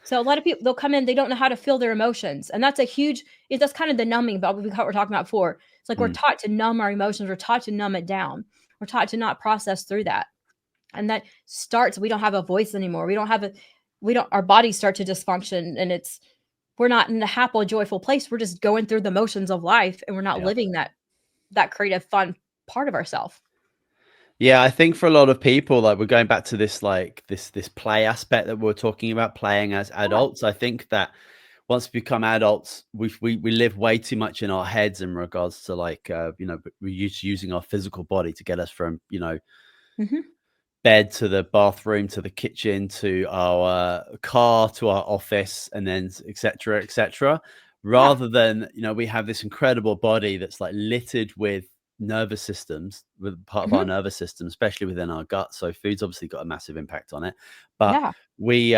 So a lot of people, they'll come in, they don't know how to feel their emotions. And that's that's kind of the numbing about what we're talking about before. It's we're taught to numb our emotions. We're taught to numb it down. We're taught to not process through that. And that starts, we don't have a voice anymore. We don't have our bodies start to dysfunction, and we're not in a happy, joyful place. We're just going through the motions of life, and we're not Yeah. living that creative, fun part of ourselves. Yeah, I think for a lot of people, like we're going back to this, like this play aspect that we're talking about, playing as Yeah. adults. I think that once we become adults, we live way too much in our heads in regards to like we're used to using our physical body to get us from Hmm. bed to the bathroom to the kitchen to our car to our office, and then etc etc, Yeah. rather than we have this incredible body that's like littered with nervous systems, with part of our Hmm. nervous system, especially within our gut. So food's obviously got a massive impact on it, but Yeah. we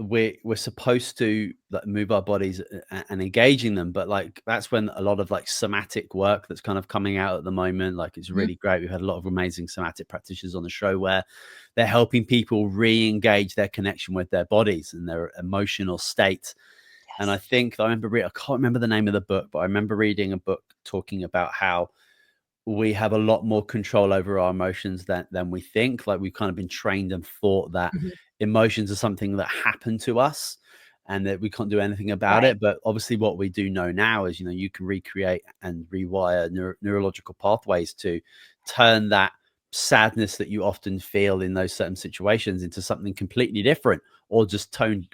we're supposed to like move our bodies and engaging them, but like that's when a lot of like somatic work that's kind of coming out at the moment, like it's Hmm. really great. We've had a lot of amazing somatic practitioners on the show where they're helping people re-engage their connection with their bodies and their emotional state. And I Yes. think I can't remember the name of the book, but I remember reading a book talking about how we have a lot more control over our emotions than we think. Like we've kind of been trained and thought that Hmm. emotions are something that happen to us and that we can't do anything about Right. it. But obviously, what we do know now is, you can recreate and rewire neurological pathways to turn that sadness that you often feel in those certain situations into something completely different, or just tone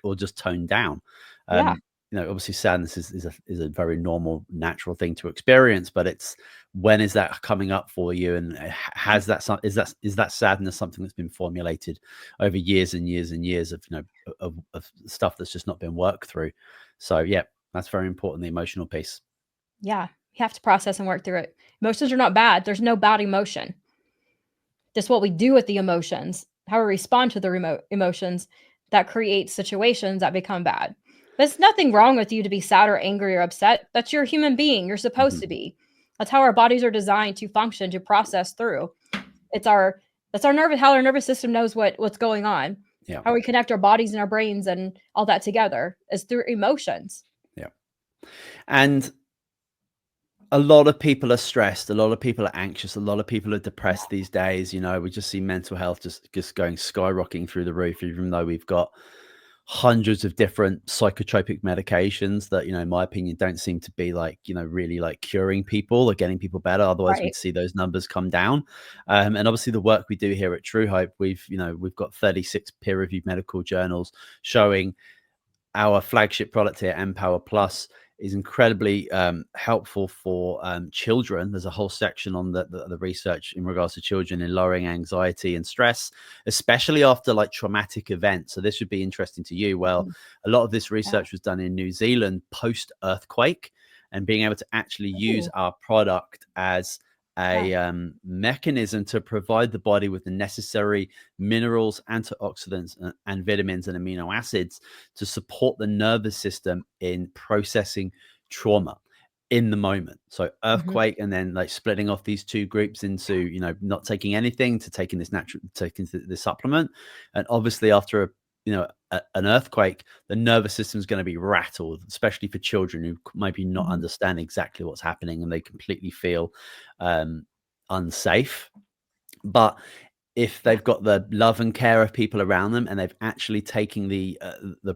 down. Yeah. Um, Obviously, sadness is a very normal, natural thing to experience, but it's when is that coming up for you, and has that is that sadness something that's been formulated over years and years and years of of stuff that's just not been worked through. So yeah, that's very important, the emotional piece. Yeah. You have to process and work through it. Emotions are not bad. There's no bad emotion. Just what we do with the emotions, how we respond to the emotions, that creates situations that become bad. There's nothing wrong with you to be sad or angry or upset. That's your human being. You're supposed to Hmm. be. That's how our bodies are designed to function, to process through. It's our that's our nervous how our nervous system knows what's going on. Yeah, How we connect our bodies and our brains and all that together is through emotions. yeah. And a lot of people are stressed, a lot of people are anxious, a lot of people are Yeah. depressed these days. We just see mental health just going skyrocketing through the roof, even though we've got hundreds of different psychotropic medications that, in my opinion, don't seem to be like, really like curing people or getting people better. Otherwise Right. we'd see those numbers come down. And obviously the work we do here at Truehope, we've got 36 peer-reviewed medical journals showing our flagship product here, Empower Plus, is incredibly helpful for children. There's a whole section on the research in regards to children in lowering anxiety and stress, especially after like traumatic events. So this would be interesting to you. Well, Mhm. a lot of this Yeah. research was done in New Zealand post earthquake, and being able to actually use Ooh. our product as Yeah. a mechanism to provide the body with the necessary minerals, antioxidants, and vitamins and amino acids to support the nervous system in processing trauma in the moment. So Mhm. earthquake, and then like splitting off these two groups into, not taking anything to taking this supplement. And obviously after an earthquake, the nervous system is going to be rattled, especially for children who maybe not Mhm. understand exactly what's happening and they completely feel um, unsafe. But if Yeah. they've got the love and care of people around them, and they've actually taken the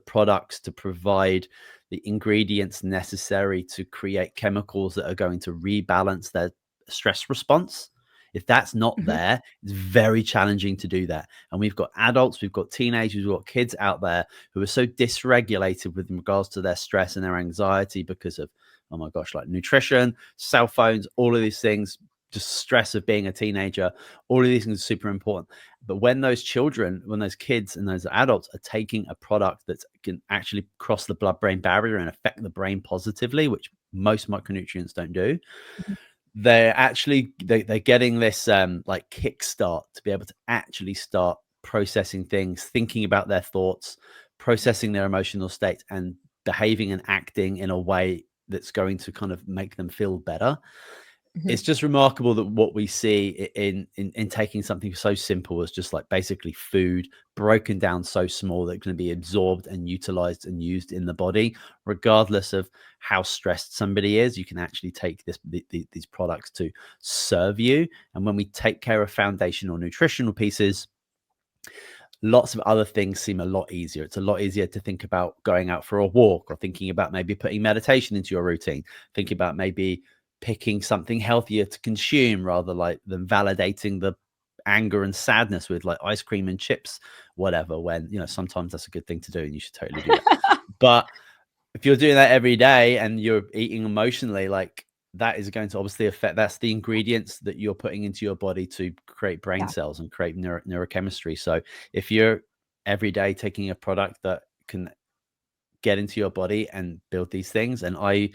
products to provide the ingredients necessary to create chemicals that are going to rebalance their stress response, if that's not Mhm. there, it's very challenging to do that. And we've got adults, we've got teenagers, we've got kids out there who are so dysregulated with regards to their stress and their anxiety because of, oh my gosh, like nutrition, cell phones, all of these things, just stress of being a teenager. All of these things are super important. But when those children, when those kids and those adults are taking a product that can actually cross the blood-brain barrier and affect the brain positively, which most micronutrients don't do, Mhm. they're getting this like kickstart to be able to actually start processing things, thinking about their thoughts, processing their emotional state, and behaving and acting in a way that's going to kind of make them feel better. It's Mhm. just remarkable that what we see in taking something so simple as just like basically food, broken down so small that it can be absorbed and utilized and used in the body, regardless of how stressed somebody is. You can actually take these products to serve you. And when we take care of foundational nutritional pieces, lots of other things seem a lot easier. It's a lot easier to think about going out for a walk, or thinking about maybe putting meditation into your routine, thinking about maybe picking something healthier to consume rather like than validating the anger and sadness with like ice cream and chips, whatever, when, you know, sometimes that's a good thing to do and you should totally do that. But if you're doing that every day and you're eating emotionally, like, that is going to obviously affect, that's the ingredients that you're putting into your body to create brain Yeah. cells and create neurochemistry. So if you're every day taking a product that can get into your body and build these things, and I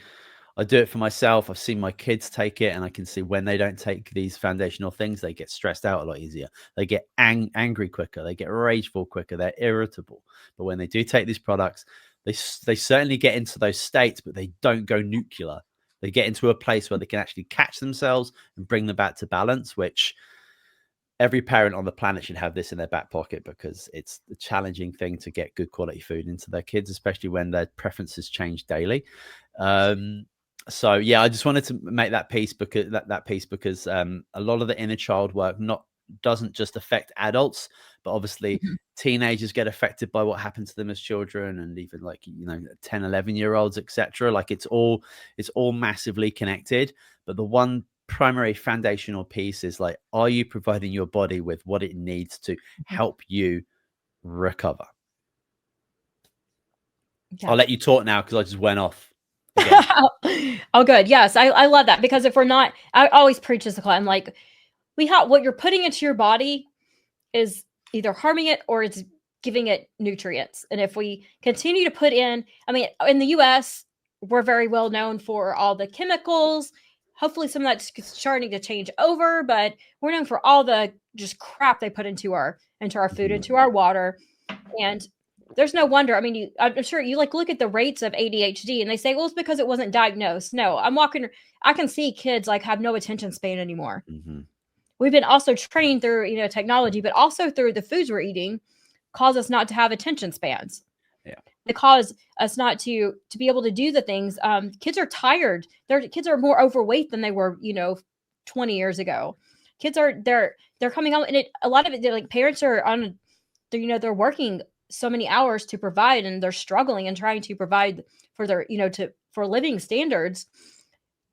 do it for myself. I've seen my kids take it, and I can see when they don't take these foundational things, they get stressed out a lot easier. They get angry quicker. They get rageful quicker. They're irritable. But when they do take these products, they certainly get into those states, but they don't go nuclear. They get into a place where they can actually catch themselves and bring them back to balance, which every parent on the planet should have this in their back pocket, because it's a challenging thing to get good quality food into their kids, especially when their preferences change daily. So yeah, I just wanted to make that piece, because that piece, because a lot of the inner child work doesn't just affect adults, but obviously Mhm. teenagers get affected by what happened to them as children, and even like, you know, 10, 11-year-olds, etc. Like it's all massively connected. But the one primary foundational piece is like, are you providing your body with what it needs to help you recover? I'll Yeah. let you talk now, because I just went off again. Oh, good. Yes, I love that, because if we're not, I always preach this to client, I'm like, we have what you're putting into your body is either harming it or it's giving it nutrients. And if we continue to put in, I mean, in the US, we're very well known for all the chemicals. Hopefully some of that's starting to change over, but we're known for all the just crap they put into our food, Mhm. into our water. And there's no wonder. I mean, I'm sure you like look at the rates of ADHD and they say, well, it's because it wasn't diagnosed. No, I can see kids like have no attention span anymore. Mhm. We've been also trained through, technology, but also through the foods we're eating cause us not to have attention spans. Yeah. They cause us not to be able to do the things. Kids are tired. Their kids are more overweight than they were, 20 years ago. Kids are they're coming out, and a lot of it, they're like parents are on, they're working so many hours to provide, and they're struggling and trying to provide for their, for living standards.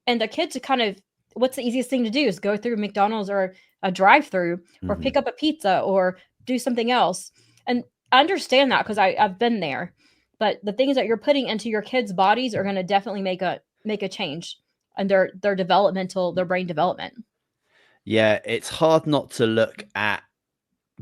And the kids are kind of, what's the easiest thing to do is go through McDonald's or a drive-through, or pick Mhm. up a pizza or do something else. And I understand that because I've been there. But the things that you're putting into your kids' bodies are going to definitely make a change in their developmental, their brain development. Yeah, it's hard not to look at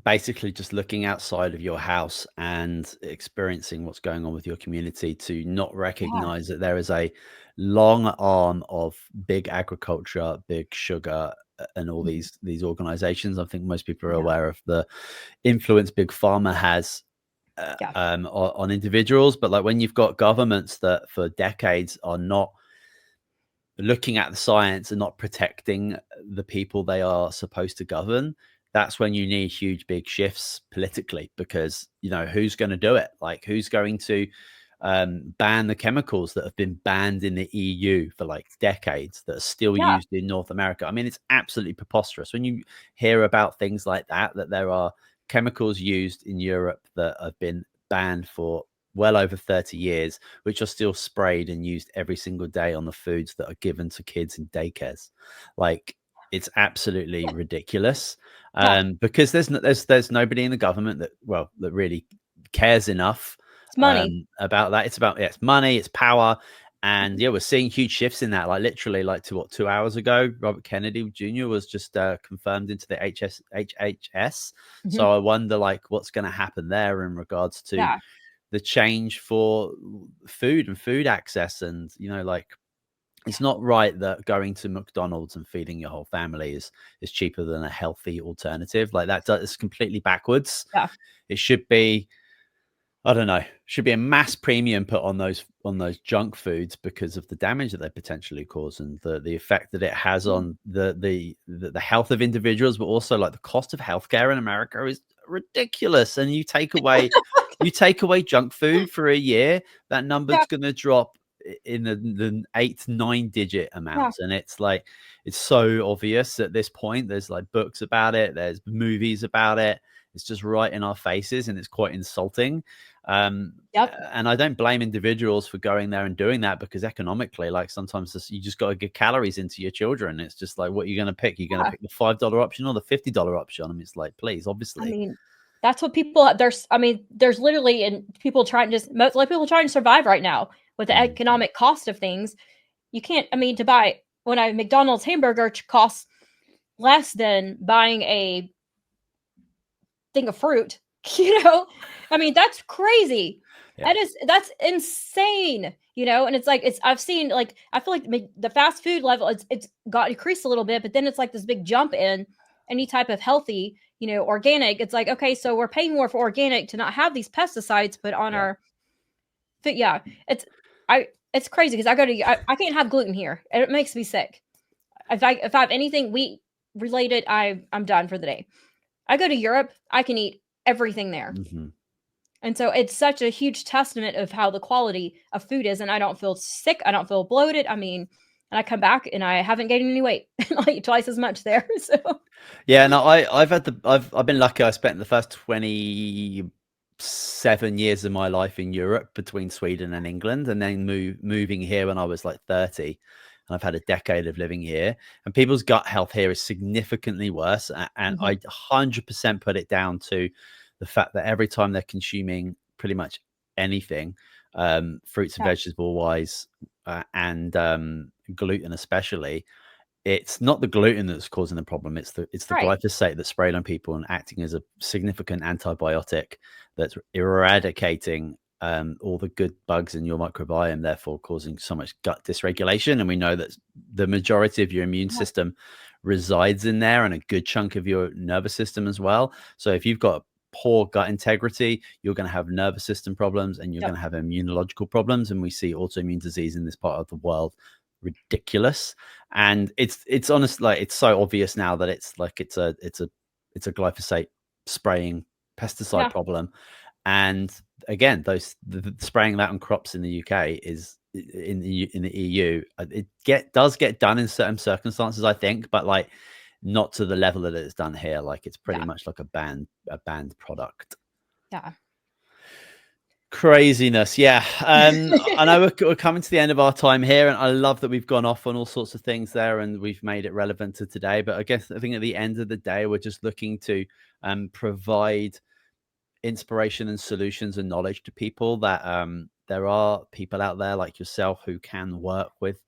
basically just looking outside of your house and experiencing what's going on with your community, to not Yeah, recognize that there is a long arm of big agriculture, big sugar, and all mhm, these organizations. I think most people are yeah, aware of the influence big pharma has yeah, on individuals. But like, when you've got governments that for decades are not looking at the science and not protecting the people they are supposed to govern, that's when you need huge big shifts politically, because, you know, who's going to do it? Like, who's going to ban the chemicals that have been banned in the EU for like decades, that are still yeah, used in North America? I mean, it's absolutely preposterous when you hear about things like that there are chemicals used in Europe that have been banned for well over 30 years, which are still sprayed and used every single day on the foods that are given to kids in daycares. Like, it's absolutely ridiculous. yeah. Because there's nobody in the government that really cares enough It's money. about that. It's about, yeah, it's money, it's power. And yeah, we're seeing huge shifts in that. Like, literally, like, 2 hours ago, Robert Kennedy Jr. was just confirmed into the HHS. Mhm. So I wonder, like, what's going to happen there in regards to Yeah, the change for food and food access. And, you know, like, it's not right that going to McDonald's and feeding your whole family is cheaper than a healthy alternative. Like, is completely backwards. yeah, It should be, I don't know, should be a mass premium put on those junk foods, because of the damage that they potentially cause, and the effect that it has yeah. on the health of individuals. But also, like, the cost of healthcare in America is ridiculous. And you take away junk food for a year, that number's Yeah. going to drop in the 8-9 digit Yeah. amounts. And it's like, it's so obvious at this point. There's like books about it, there's movies about it. It's just right in our faces, and it's quite insulting. Yep. And I don't blame individuals for going there and doing that, because economically, like, sometimes you just got to get calories into your children. It's just like, what are you going to pick? You're going to Yeah. pick the $5 option or the $50 option? I mean, it's like, please, I obviously. mean, that's what people there's literally, and people trying just most like people trying to survive right now with the economic cost of things. You can't, to buy when a McDonald's hamburger costs less than buying a thing of fruit, that's crazy. Yeah. That's insane, and it's like, I've seen, like, I feel like the fast food level, it's got increased a little bit, but then it's like this big jump in any type of healthy, organic. It's like, okay, so we're paying more for organic to not have these pesticides put on Yeah. our food. Yeah, it's crazy, because I can't have gluten here. It makes me sick. If I have anything wheat related, I'm done for the day. I go to Europe, I can eat everything there. And so it's such a huge testament of how the quality of food is, and I don't feel sick, I don't feel bloated. And I come back and I haven't gained any weight. I eat twice as much there. So Yeah, no, I've been lucky. I spent the first 27 years of my life in Europe, between Sweden and England, and then moving here when I was like 30. And I've had a decade of living here, and people's gut health here is significantly worse. And I 100% put it down to the fact that every time they're consuming pretty much anything, fruits and vegetable wise, and gluten especially, it's not the gluten that's causing the problem. It's the right. glyphosate that's sprayed on people and acting as a significant antibiotic that's eradicating all the good bugs in your microbiome, therefore causing so much gut dysregulation. And we know that the majority of your immune system resides in there, and a good chunk of your nervous system as well. So if you've got poor gut integrity, you're going to have nervous system problems, and you're going to have immunological problems. And we see autoimmune disease in this part of the world ridiculous. And it's honest, like, it's so obvious now that it's a glyphosate spraying pesticide problem. And again, the spraying that on crops in the UK is in the EU. It does get done in certain circumstances, I think, but like not to the level that it's done here. Like, it's pretty much like a banned product. Yeah. Craziness. Yeah. I know we're coming to the end of our time here, and I love that we've gone off on all sorts of things there, and we've made it relevant to today. But I think at the end of the day, we're just looking to provide inspiration and solutions and knowledge to people, that there are people out there like yourself who can work with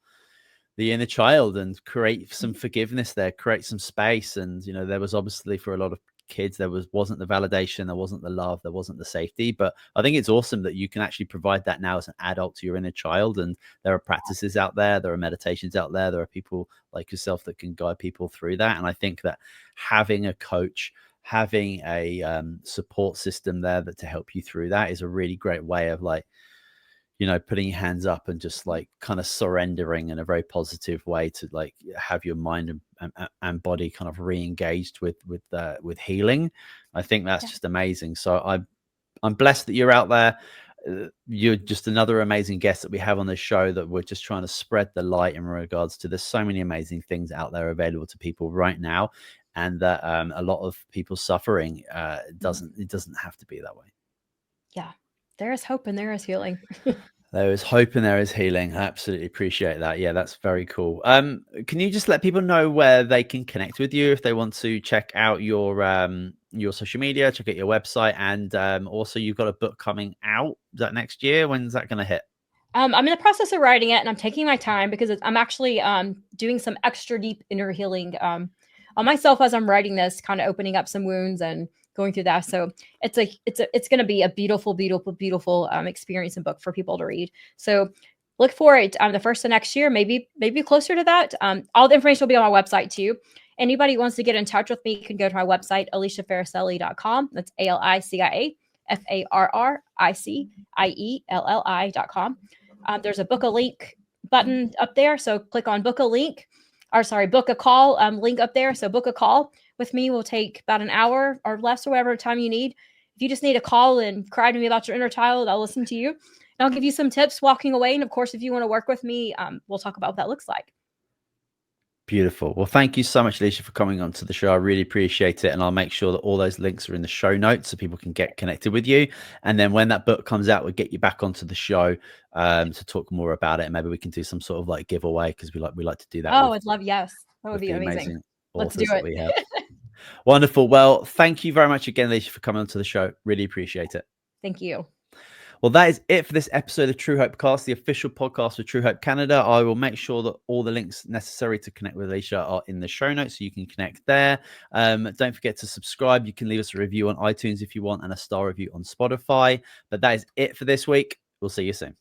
the inner child and create some forgiveness there, create some space. And there was obviously, for a lot of kids, there wasn't the validation, there wasn't the love, there wasn't the safety. But I think it's awesome that you can actually provide that now as an adult to your inner child. And there are practices out there are meditations out there are people like yourself that can guide people through that. And I think that having a coach, having a support system there to help you through that is a really great way of, like, putting your hands up and just like kind of surrendering in a very positive way to like have your mind and body kind of re-engaged with healing. I think that's just amazing. So I'm blessed that you're out there. You're just another amazing guest that we have on this show, that we're just trying to spread the light in regards to, there's so many amazing things out there available to people right now, and that a lot of people suffering it doesn't have to be that way. Yeah. There is hope and there is healing. There is hope and there is healing. I absolutely appreciate that. Yeah, that's very cool. Can you just let people know where they can connect with you if they want to check out your social media, check out your website, and also you've got a book coming out. Is that next year? When's that going to hit? I'm in the process of writing it, and I'm taking my time because I'm actually doing some extra deep inner healing on myself as I'm writing this, kind of opening up some wounds and going through that. So it's going to be a beautiful, beautiful, beautiful experience and book for people to read. So look for it the first of next year, maybe closer to that. All the information will be on my website too. Anybody who wants to get in touch with me can go to my website, aliciafarricielli.com. That's ALICIAFARRICIELLI.com. There's a book a link button up there. So click on book a link, book a call link up there. So book a call with me will take about an hour or less, or whatever time you need. If you just need a call and cry to me about your inner child, I'll listen to you. And I'll give you some tips walking away. And of course, if you want to work with me, we'll talk about what that looks like. Beautiful. Well, thank you so much, Alicia, for coming on to the show. I really appreciate it. And I'll make sure that all those links are in the show notes so people can get connected with you. And then when that book comes out, we'll get you back onto the show to talk more about it. And maybe we can do some sort of like giveaway, because we like to do that. Oh, I'd love, yes. That would be amazing. Let's do it. We have. Wonderful. Well, thank you very much again, Alicia, for coming onto the show. Really appreciate it. Thank you. Well, that is it for this episode of Truehope Cast, the official podcast of Truehope Canada. I will make sure that all the links necessary to connect with Alicia are in the show notes, so you can connect there. Don't forget to subscribe. You can leave us a review on iTunes if you want, and a star review on Spotify. But that is it for this week. We'll see you soon.